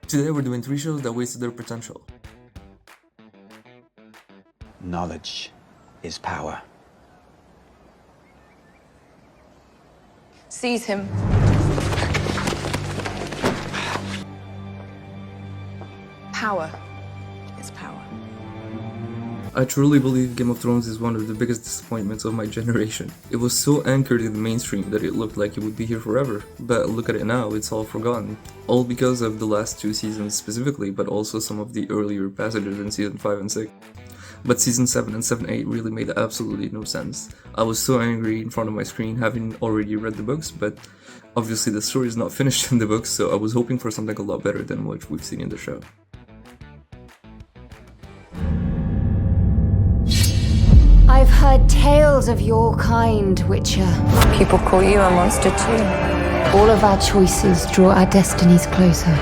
Today we're doing 3 shows that wasted their potential. Knowledge is power. Seize him. Power is power. I truly believe Game of Thrones is one of the biggest disappointments of my generation. It was so anchored in the mainstream that it looked like it would be here forever, but look at it now, it's all forgotten. All because of the last 2 seasons specifically, but also some of the earlier passages in season 5 and 6. But season 7 and 7-8 really made absolutely no sense. I was so angry in front of my screen having already read the books, but obviously the story is not finished in the books, so I was hoping for something a lot better than what we've seen in the show. I've heard tales of your kind, Witcher. People call you a monster too. All of our choices draw our destinies closer.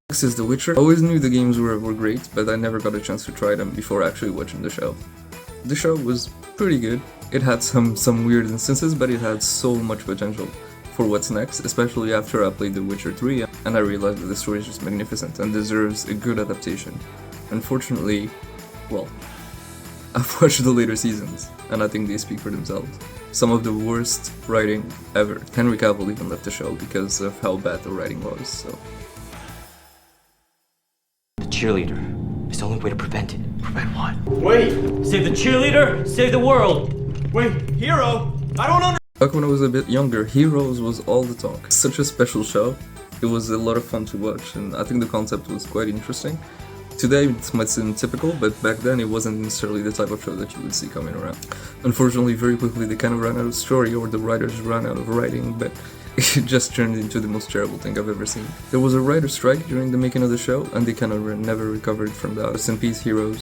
Next is The Witcher. I always knew the games were great, but I never got a chance to try them before actually watching the show. The show was pretty good. It had some weird instances, but it had so much potential for what's next, especially after I played The Witcher 3 and I realized that the story is just magnificent and deserves a good adaptation. Unfortunately, well, I've watched the later seasons, and I think they speak for themselves. Some of the worst writing ever. Henry Cavill even left the show because of how bad the writing was, so... The cheerleader is the only way to prevent it. Prevent what? Wait! Save the cheerleader, save the world! Wait, hero! I don't understand! Back when I was a bit younger, Heroes was all the talk. Such a special show. It was a lot of fun to watch, and I think the concept was quite interesting. Today it might seem typical, but back then it wasn't necessarily the type of show that you would see coming around. Unfortunately, very quickly they kind of ran out of story, or the writers ran out of writing, but it just turned into the most terrible thing I've ever seen. There was a writer's strike during the making of the show, and they kind of never recovered from that. Rest in peace, Heroes.